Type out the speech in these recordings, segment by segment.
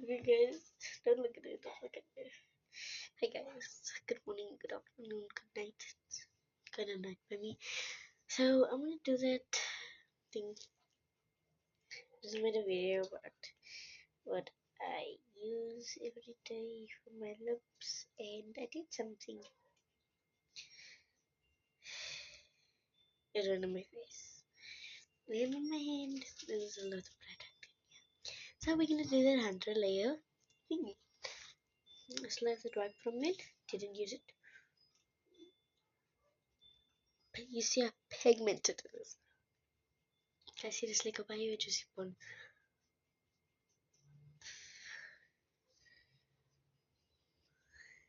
Okay, guys, don't look at it. Don't look at it. Hi, guys. Good morning, good afternoon, good night. Good night for me. So, I'm gonna do that thing. Just made a video about what I use every day for my lips, and I did something. It ran on my face. Then on my hand, there's a lot of blood. So we're gonna do that 100 layer thingy. I still have the dry from it. Didn't use it. But you see how pigmented it is. Can I seriously go buy you a juicy one?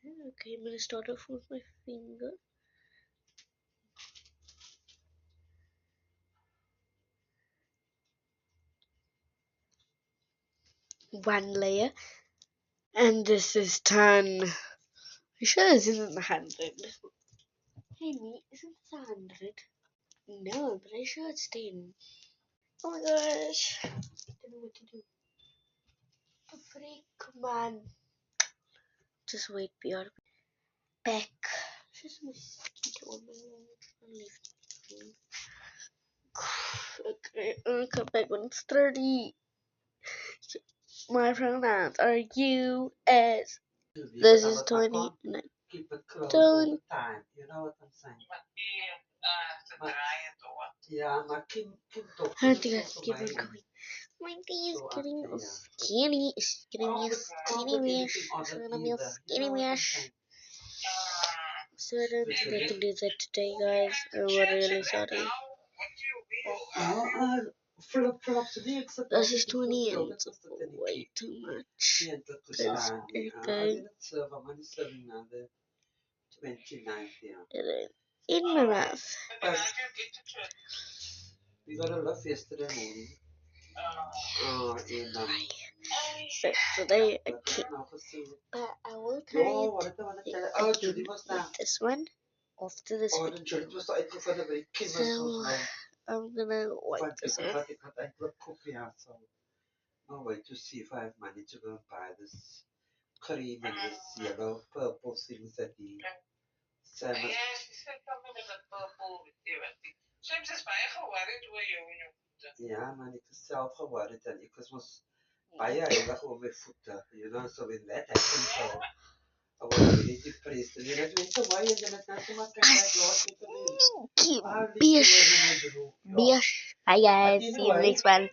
Okay, I'm gonna start off with my finger. One layer. And this is 10. You sure this isn't 100? Hey me, isn't this 100? No, but I'm sure it's 10. Oh my gosh. I don't know what to do. Freak, come on. Just wait, be out of back. Just mosquito on my left. Okay, I'll come back when it's 30. My pronouns are you, as. This is 20. Keep it close all the time. You know what I'm saying? Yeah, maar Kim toch. I think I keep on going. My thing is getting skinny. It's getting me skinny mesh. It's gonna be a skinny mesh. So I don't think I can do that today, guys. I'm really sorry. This is 20 and it's way too much. Because okay. In my mouth. We got a love yesterday morning. So today I can't. But I will try it again with this one after this video. So I'm gonna wipe this off. I'll wait to see if I have money to go and buy this cream and this yellow, purple things that the salmon. Ja, maar ik is zelf geworden en ik was baie heilig oor my voete, you know, so when that happened, so I was really depressed. And then I went away and then I come back last week again. Bish. Hi guys, see you in the next one.